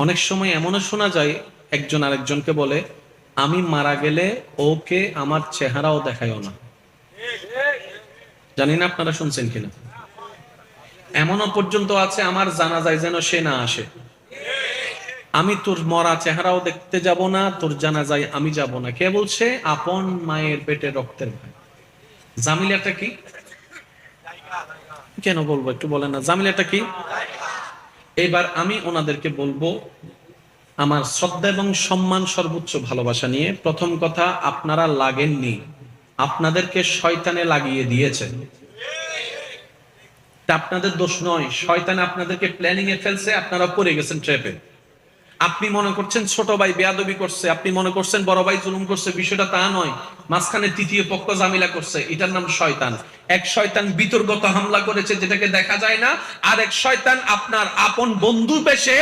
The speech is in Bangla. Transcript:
অনেক সময় এমনও শোনা যায় একজন আরেকজনকে বলে, আমি মারা গেলে ওকে আমার চেহারাও দেখায়ও না। জানি না আপনারা শুনছেন কিনা। এমনও পর্যন্ত আছে, আমার জানাজায় যেন সে না আসে, আমি তোর মরা চেহারাও দেখতে যাব না, তোর জানাজায় আমি যাব না। কে বলছে? আপন মায়ের পেটে রক্তের ভাই। জামিলাটা কি? কেন বলবো একটু বলেন না, জামিলাটা কি? এবার আমি ওনাদেরকে বলবো আমার শ্রদ্ধা এবং সম্মান সর্বোচ্চ ভালোবাসা নিয়ে, প্রথম কথা, আপনারা লাগেননি, আপনাদেরকে শয়তানে লাগিয়ে দিয়েছে। তা আপনাদের দোষ নয়, শয়তানে আপনাদেরকে প্ল্যানিং এ ফেলছে, আপনারা পড়ে গেছেন ট্র্যাপে। আপনি মনে করছেন ছোট ভাই বেয়াদবি করছে, আপনি মনে করছেন বড় ভাই জুলুম করছে, বিষয়টা তা নয়। মাঝখানে তৃতীয় পক্ষ জামিলা করছে, এটার নাম শয়তান। এক শয়তান বিতর্গত হামলা করেছে যেটাকে দেখা যায় না, আর এক শয়তান আপনার আপন বন্ধু বেশে